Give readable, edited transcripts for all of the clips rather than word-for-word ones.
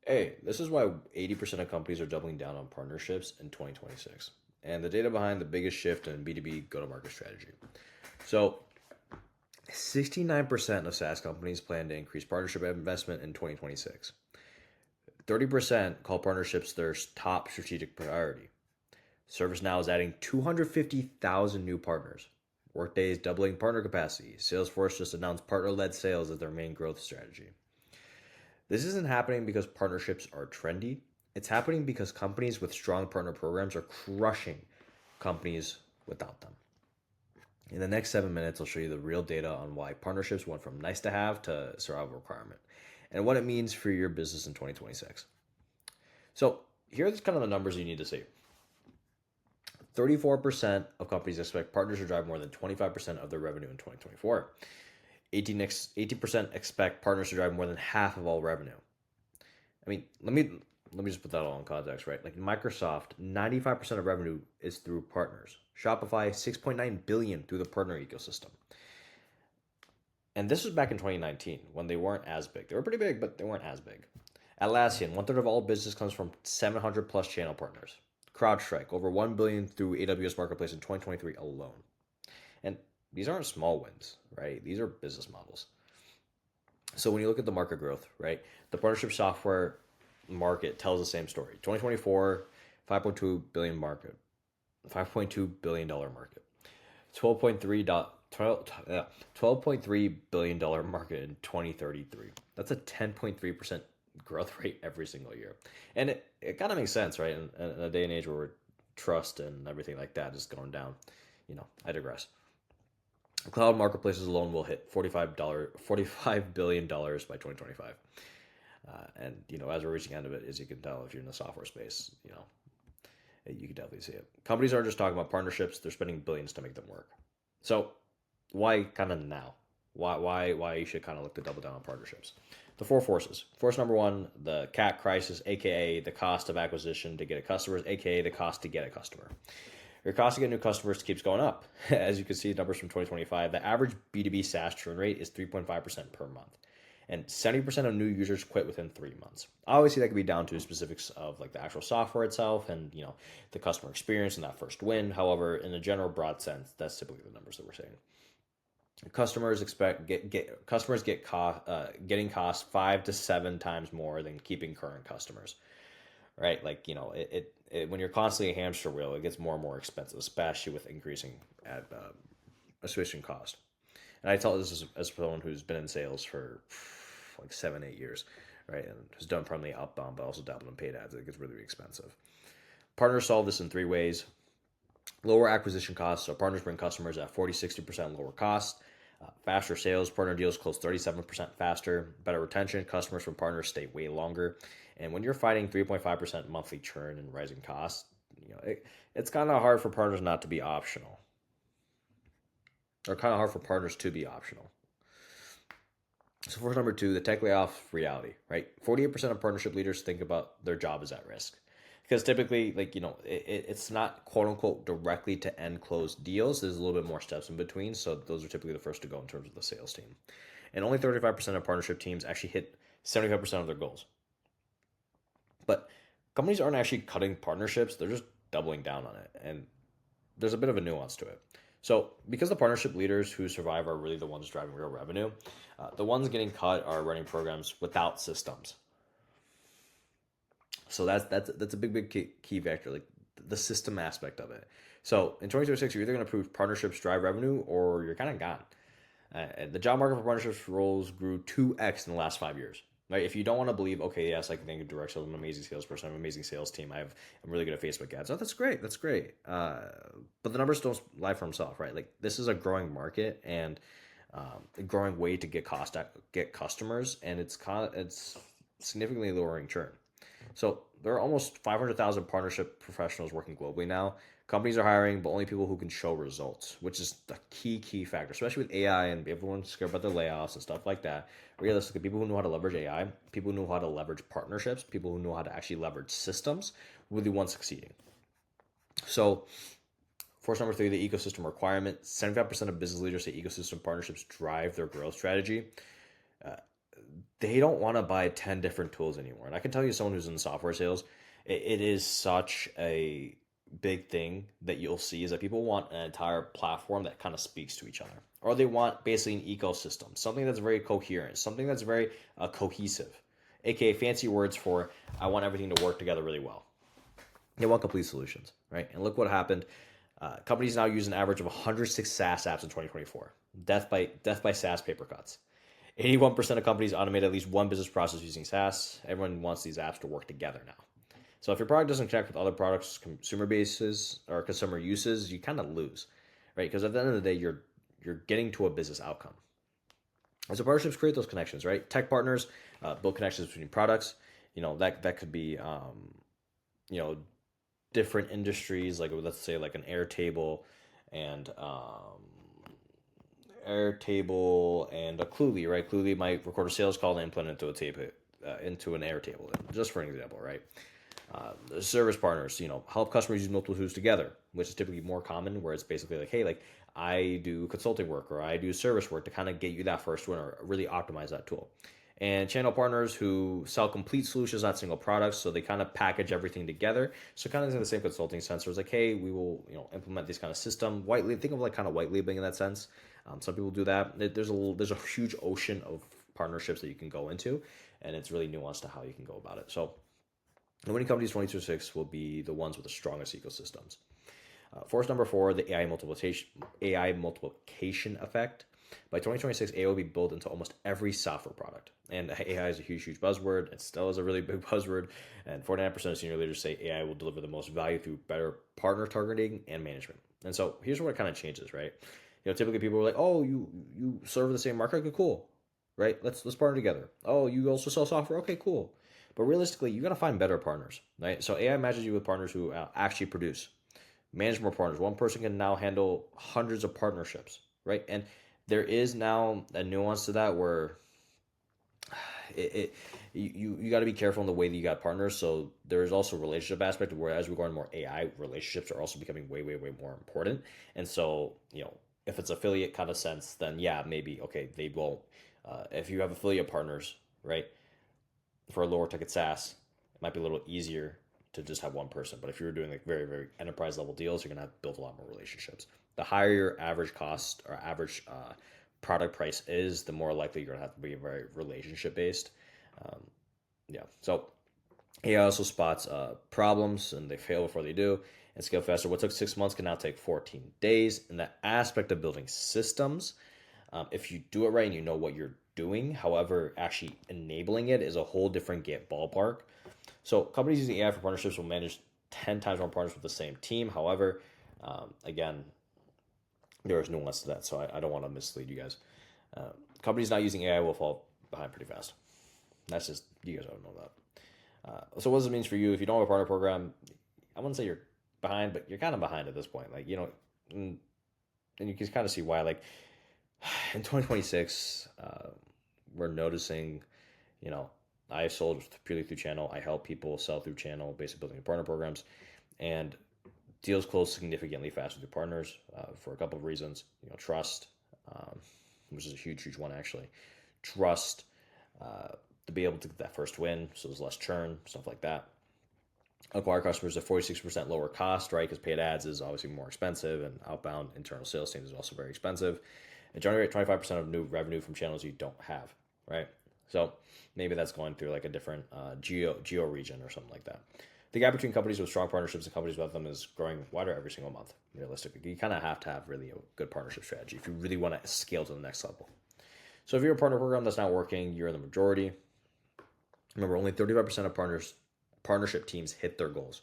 Hey, this is why 80% of companies are doubling down on partnerships in 2026. And the data behind the biggest shift in B2B go to market strategy. So, 69% of SaaS companies plan to increase partnership investment in 2026. 30% call partnerships their top strategic priority. ServiceNow is adding 250,000 new partners. Workday is doubling partner capacity. Salesforce just announced partner led sales as their main growth strategy. This isn't happening because partnerships are trendy. It's happening because companies with strong partner programs are crushing companies without them. In the next 7 minutes, I'll show you the real data on why partnerships went from nice to have to survival requirement and what it means for your business in 2026. So, here are kind of the numbers you need to see. 34% of companies expect partners to drive more than 25% of their revenue in 2024. 18% expect partners to drive more than half of all revenue. I mean, let me just put that all in context, right? Like Microsoft, 95% of revenue is through partners. Shopify, 6.9 billion through the partner ecosystem. And this was back in 2019 when they weren't as big. They were pretty big, but they weren't as big. Atlassian, 1/3 of all business comes from 700 plus channel partners. CrowdStrike, over 1 billion through AWS Marketplace in 2023 alone. And these aren't small wins, right? These are business models. So when you look at the market growth, right, the partnership software market tells the same story. 2024, 5.2 billion market, $5.2 billion market, 12.3 billion dollar market in 2033. That's a 10.3% growth rate every single year, and it kind of makes sense, right? In a day and age where trust and everything like that is going down. I digress. Cloud marketplaces alone will hit $45 billion by 2025. And as we're reaching the end of it, as you can tell, if you're in the software space, you can definitely see it. Companies aren't just talking about partnerships; they're spending billions to make them work. So, why kind of now? Why you should kind of look to double down on partnerships? The four forces. Force number one, the CAC crisis, aka the cost of acquisition to get a customer, aka the cost to get a customer. Your cost to get new customers keeps going up. As you can see, numbers from 2025, the average B2B SaaS churn rate is 3.5% per month. And 70% of new users quit within 3 months. Obviously, that could be down to specifics of like the actual software itself and the customer experience and that first win. However, in a general broad sense, that's typically the numbers that we're saying. Customers getting cost 5 to 7 times more than keeping current customers, right? Like when you're constantly a hamster wheel, it gets more and more expensive, especially with increasing acquisition cost. And I tell this as someone who's been in sales for like 7, 8 years, right, and has done primarily outbound, but also dabbled in paid ads. It gets really, really expensive. Partners solve this in 3 ways. Lower acquisition costs, so partners bring customers at 40-60% lower cost. Faster sales, partner deals close 37% faster. Better retention, customers from partners stay way longer. And when you're fighting 3.5% monthly churn and rising costs, it's kind of hard for partners not to be optional, or kind of hard for partners to be optional. So force number two, the tech layoff reality, right? 48% of partnership leaders think about their job is at risk. Because typically, it's not quote unquote directly to end closed deals. There's a little bit more steps in between. So those are typically the first to go in terms of the sales team. And only 35% of partnership teams actually hit 75% of their goals. But companies aren't actually cutting partnerships, they're just doubling down on it. And there's a bit of a nuance to it. So, because the partnership leaders who survive are really the ones driving real revenue, the ones getting cut are running programs without systems. So that's a big key factor, like the system aspect of it. So in 2026, you're either going to prove partnerships drive revenue or you're kind of gone. The job market for partnerships roles grew 2x in the last 5 years. Right? If you don't want to believe, okay, yes, I can think of direct sales. I'm an amazing salesperson. I have an amazing sales team. I'm really good at Facebook ads. Oh, that's great. That's great. But the numbers don't lie for themselves, right? Like this is a growing market and a growing way to get customers, and it's significantly lowering churn. So there are almost 500,000 partnership professionals working globally now. Companies are hiring, but only people who can show results, which is the key factor, especially with AI and everyone's scared about their layoffs and stuff like that. Realistically, people who know how to leverage AI, people who know how to leverage partnerships, people who know how to actually leverage systems will be the ones succeeding. So, force number three, the ecosystem requirement. 75% of business leaders say ecosystem partnerships drive their growth strategy. they don't want to buy 10 different tools anymore. And I can tell you, someone who's in software sales, it is such a big thing that you'll see is that people want an entire platform that kind of speaks to each other. Or they want basically an ecosystem, something that's very coherent, something that's very cohesive, aka fancy words for I want everything to work together really well. They want complete solutions, right? And look what happened. Companies now use an average of 106 SaaS apps in 2024. Death by SaaS paper cuts. 81% of companies automate at least one business process using SaaS. Everyone wants these apps to work together now. So if your product doesn't connect with other products, consumer bases or consumer uses, you kind of lose, right? Because at the end of the day, you're getting to a business outcome. And so partnerships create those connections, right? Tech partners build connections between products. That could be you know different industries, like let's say like an and Airtable and a Cluely, right? Cluely might record a sales call and implement it into a tape into an Airtable, just for an example, right? The service partners, help customers use multiple tools together, which is typically more common, where it's basically like, hey, like I do consulting work or I do service work to kind of get you that first win or really optimize that tool. And channel partners who sell complete solutions, not single products, so they kind of package everything together. So kind of in the same consulting sense, where it's like, hey, we will implement this kind of system. Think of like kind of white labeling in that sense. Some people do that. There's a huge ocean of partnerships that you can go into, and it's really nuanced to how you can go about it. So the winning companies 2026 will be the ones with the strongest ecosystems. Force number 4, the AI multiplication effect. By 2026, AI will be built into almost every software product. And AI is a huge, huge buzzword. It still is a really big buzzword. And 49% of senior leaders say AI will deliver the most value through better partner targeting and management. And so here's where it kind of changes, right? Typically people are like, oh, you serve the same market? Okay, cool. Right? Let's partner together. Oh, you also sell software? Okay, cool. But realistically, you got to find better partners, right? So AI matches you with partners who actually produce. Manage more partners. One person can now handle hundreds of partnerships, right? And there is now a nuance to that where it you got to be careful in the way that you got partners. So there is also a relationship aspect where as we're going more AI, relationships are also becoming way, way, way more important. And so, if it's affiliate kind of sense, then yeah, maybe, okay, they won't. If you have affiliate partners, right, for a lower ticket SaaS, it might be a little easier to just have one person. But if you're doing like very, very enterprise level deals, you're going to have to build a lot more relationships. The higher your average cost or average product price is, the more likely you're going to have to be very relationship based. Um, yeah. So AI also spots problems and they fail before they do and scale faster. What took 6 months can now take 14 days. And that aspect of building systems, if you do it right and you know what you're doing, however, actually enabling it is a whole different ballpark. So companies using AI for partnerships will manage 10 times more partners with the same team. However, again, there is nuance to that, so I don't want to mislead you guys. Companies not using AI will fall behind pretty fast. That's just, you guys don't know that. So what does it mean for you? If you don't have a partner program, I wouldn't say you're behind, but you're kind of behind at this point. Like, and you can kind of see why. Like, in 2026, we're noticing, I sold purely through channel. I help people sell through channel, basically building partner programs, and deals close significantly faster through partners for a couple of reasons. Trust, which is a huge, huge one actually. Trust to be able to get that first win, so there's less churn, stuff like that. Acquire customers at 46% lower cost, right? Because paid ads is obviously more expensive, and outbound internal sales teams is also very expensive. And generate 25% of new revenue from channels you don't have, right? So maybe that's going through like a different geo region or something like that. The gap between companies with strong partnerships and companies without them is growing wider every single month. Realistically, you kind of have to have really a good partnership strategy if you really want to scale to the next level. So if you're a partner program that's not working, you're in the majority. Remember, only 35% of partnership teams hit their goals.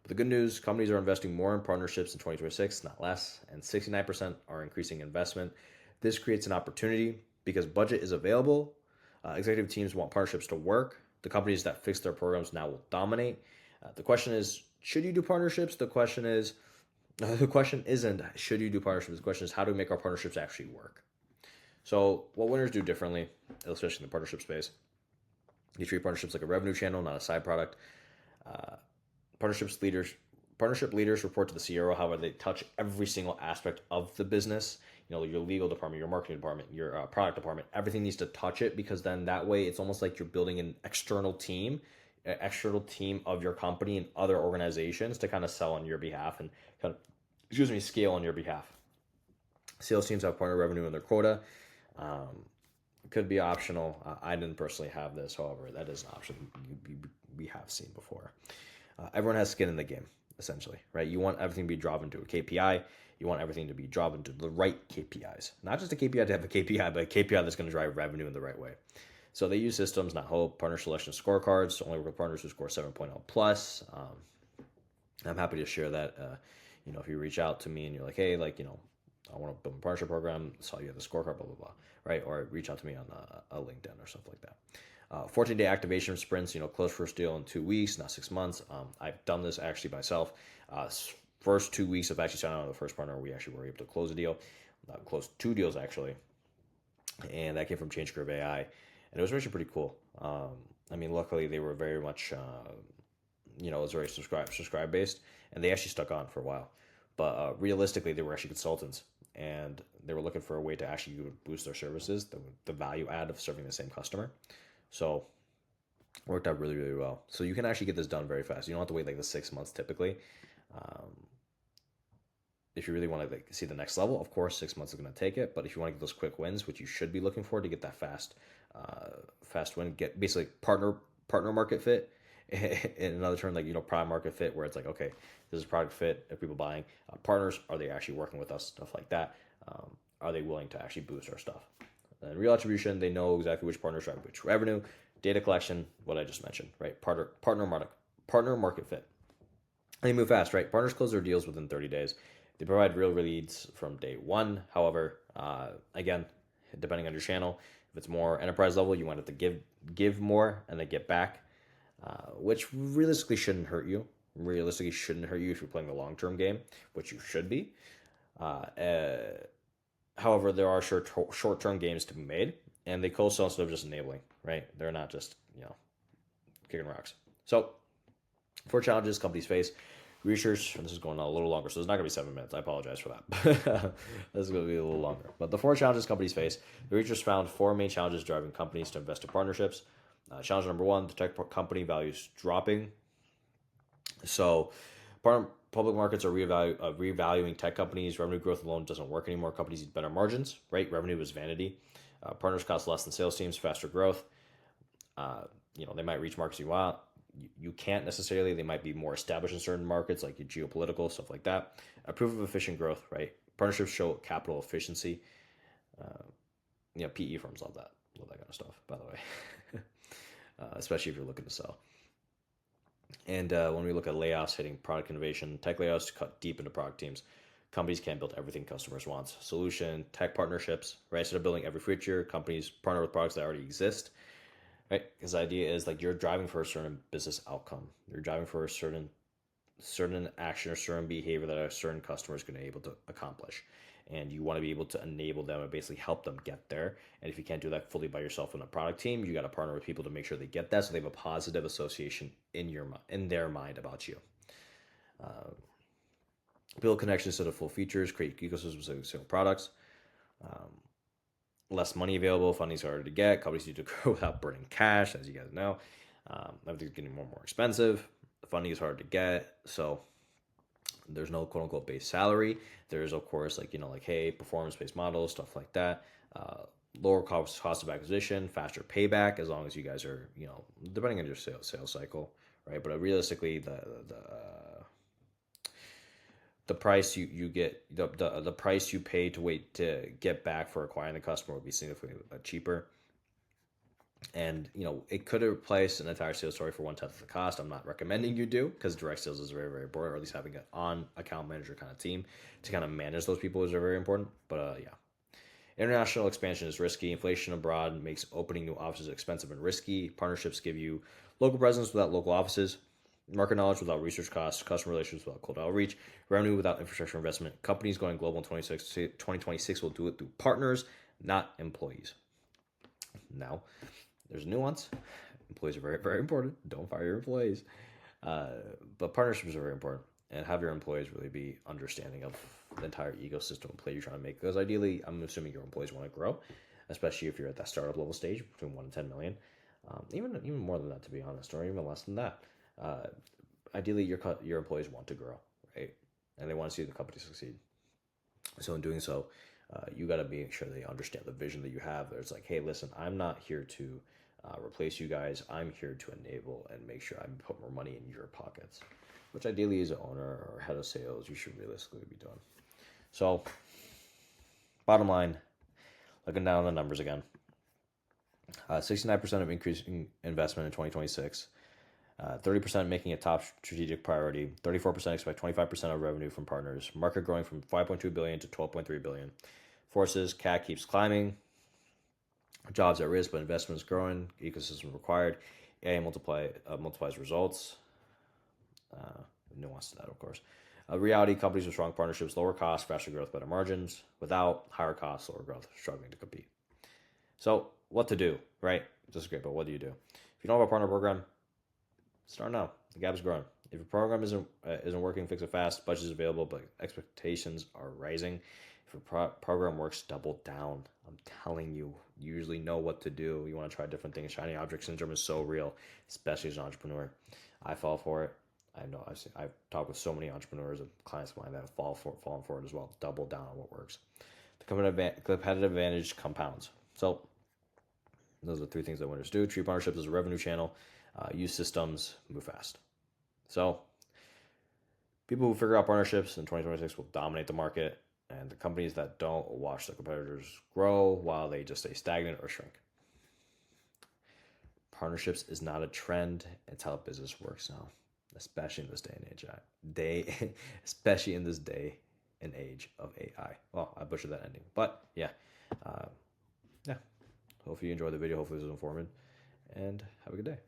But the good news, companies are investing more in partnerships in 2026, not less, and 69% are increasing investment. This creates an opportunity because budget is available. Executive teams want partnerships to work. The companies that fix their programs now will dominate. The question is, should you do partnerships? The question isn't should you do partnerships. The question is, how do we make our partnerships actually work? So what winners do differently, especially in the partnership space, you treat partnerships like a revenue channel, not a side product. Uh, Partnership leaders report to the CRO. However, they touch every single aspect of the business. your legal department, your marketing department, your product department, everything needs to touch it, because then that way it's almost like you're building an external team of your company and other organizations to kind of sell on your behalf and kind of, scale on your behalf. Sales teams have partner revenue in their quota. Um, could be optional. I didn't personally have this, however, that is an option we have seen before. Everyone has skin in the game, essentially, right? You want everything to be dropped into a KPI. You want everything to be dropped into the right KPIs. Not just a KPI to have a KPI, but a KPI that's going to drive revenue in the right way. So they use systems, not hope, partner selection scorecards, only work with partners who score 7.0 plus. I'm happy to share that. If you reach out to me and you're like, hey, I want to build a partnership program, saw you have the scorecard, blah, blah, blah, right? Or reach out to me on a LinkedIn or stuff like that. 14-day activation sprints, close first deal in 2 weeks, not 6 months. I've done this actually myself. First 2 weeks of actually signing on the first partner, we actually were able to close a deal, close 2 deals actually. And that came from Change Curve AI. And it was actually pretty cool. Luckily they were very much, it was very subscribe based, and they actually stuck on for a while. But realistically, they were actually consultants, and they were looking for a way to actually boost their services, the value add of serving the same customer. So it worked out really, really well. So you can actually get this done very fast. You don't have to wait like the 6 months typically. If you really want to see the next level, of course, 6 months is going to take it. But if you want to get those quick wins, which you should be looking for to get that fast win, get basically partner market fit. In another term, product market fit, where it's like, okay, this is product fit. Are people buying? Partners, are they actually working with us? Stuff like that. Are they willing to actually boost our stuff? And real attribution, they know exactly which partners drive which revenue. Data collection, what I just mentioned, right? Partner market fit. And they move fast, right? Partners close their deals within 30 days. They provide real leads from day one. However, again, depending on your channel, if it's more enterprise level, you want it to give more and then get back. Which realistically shouldn't hurt you. Realistically shouldn't hurt you if you're playing the long-term game, which you should be. However, there are short-term games to be made, and they co-sell instead of just enabling, right? They're not just, kicking rocks. So, 4 challenges companies face. Research, and this is going on a little longer, so it's not going to be 7 minutes. I apologize for that. This is going to be a little longer. But the 4 challenges companies face. The researchers found 4 main challenges driving companies to invest in partnerships. Challenge number 1, the tech company values dropping. So public markets are revaluing tech companies. Revenue growth alone doesn't work anymore. Companies need better margins, right? Revenue is vanity. Partners cost less than sales teams, faster growth. They might reach markets you want. You can't necessarily. They might be more established in certain markets, like geopolitical, stuff like that. Proof of efficient growth, right? Partnerships show capital efficiency. PE firms love that kind of stuff, by the way. Especially if you're looking to sell. And when we look at layoffs hitting product innovation, tech layoffs cut deep into product teams. Companies can't build everything customers want. Solution, tech partnerships, right? Instead of building every feature, companies partner with products that already exist, right? Because the idea is you're driving for a certain business outcome. You're driving for a certain action or certain behavior that a certain customer is going to be able to accomplish. And you want to be able to enable them and basically help them get there. And if you can't do that fully by yourself in a product team, you got to partner with people to make sure they get that, so they have a positive association in their mind about you. Build connections to the full features, create ecosystems of single products. Less money available, funding is harder to get. Companies need to grow without burning cash, as you guys know. Everything's getting more and more expensive. Funding is hard to get, so there's no quote unquote base salary. There's of course performance based models, stuff like that. Lower cost of acquisition, faster payback, as long as you guys are depending on your sales cycle, right? But realistically, the price you get the price you pay to wait to get back for acquiring the customer would be significantly cheaper. And it could replace an entire sales story for 1/10 of the cost. I'm not recommending you do, because direct sales is very, very important, or at least having an on account manager kind of team to kind of manage those people is very important. But yeah, international expansion is risky. Inflation abroad makes opening new offices expensive and risky. Partnerships give you local presence without local offices, market knowledge without research costs, customer relations without cold outreach, revenue without infrastructure investment. Companies going global in 2026 will do it through partners, not employees. Now, there's a nuance. Employees are very, very important. Don't fire your employees. But partnerships are very important. and have your employees really be understanding of the entire ecosystem of play you're trying to make. Because ideally, I'm assuming your employees want to grow, especially if you're at that startup level stage between 1 and 10 million, even more than that, to be honest, or even less than that. Uh, Ideally, your employees want to grow, right? And they want to see the company succeed. So in doing so, you got to make sure they understand the vision that you have. It's like, hey, listen, I'm not here to replace you guys. I'm here to enable and make sure I put more money in your pockets, which ideally as an owner or head of sales, you should realistically be doing. So bottom line, looking down the numbers again, 69% of increasing investment in 2026, 30% making a top strategic priority, 34% expect 25% of revenue from partners, market growing from 5.2 billion to 12.3 billion. Forces, CAC keeps climbing, jobs at risk, but investment is growing, ecosystem required, AI multiplies results. Nuance to that, of course. Reality, companies with strong partnerships, lower costs, faster growth, better margins. Without, higher costs, lower growth, struggling to compete. So, what to do, right? This is great, but what do? If you don't have a partner program, start now. The gap is growing. If your program isn't working, fix it fast. Budget is available, but expectations are rising. If your program works, double down. I'm telling you, you usually know what to do. You want to try different things. Shiny object syndrome is so real, especially as an entrepreneur. I fall for it. I know I've talked with so many entrepreneurs and clients of mine that have fallen for it as well. Double down on what works. The competitive advantage compounds. So those are the three things that winners do. Treat partnerships as a revenue channel. Use systems. Move fast. So people who figure out partnerships in 2026 will dominate the market, and the companies that don't will watch their competitors grow while they just stay stagnant or shrink. Partnerships is not a trend. It's how business works now, especially in this day and age. Especially in this day and age of AI. Well, I butchered that ending, but yeah. Hopefully you enjoyed the video. Hopefully this was informative, and have a good day.